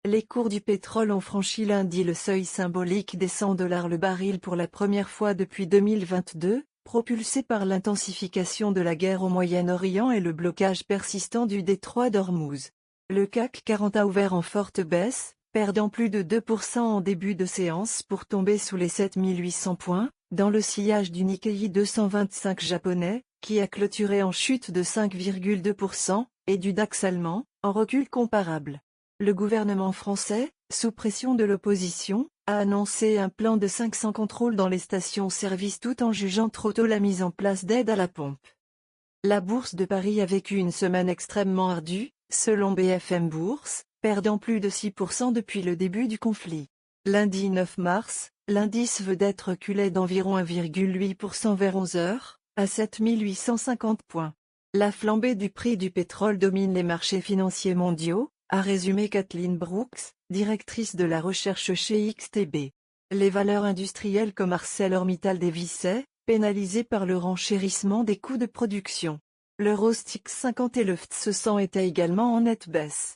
Les cours du pétrole ont franchi lundi le seuil symbolique des $100 le baril pour la première fois depuis 2022, propulsé par l'intensification de la guerre au Moyen-Orient et le blocage persistant du détroit d'Ormuz. Le CAC 40 a ouvert en forte baisse, perdant plus de 2% en début de séance pour tomber sous les 7800 points, dans le sillage du Nikkei 225 japonais, qui a clôturé en chute de 5,2%, et du DAX allemand, en recul comparable. Le gouvernement français, sous pression de l'opposition, a annoncé un plan de 500 contrôles dans les stations-service tout en jugeant trop tôt la mise en place d'aides à la pompe. La bourse de Paris a vécu une semaine extrêmement ardue, selon BFM Bourse, perdant plus de 6% depuis le début du conflit. Lundi 9 mars, l'indice vedette reculait d'environ 1,8% vers 11 heures, à 7850 points. La flambée du prix du pétrole domine les marchés financiers mondiaux, a résumé Kathleen Brooks, directrice de la recherche chez XTB. Les valeurs industrielles comme ArcelorMittal dévissaient, pénalisées par le renchérissement des coûts de production. L'Eurostoxx 50 et le FTSE 100 étaient également en nette baisse.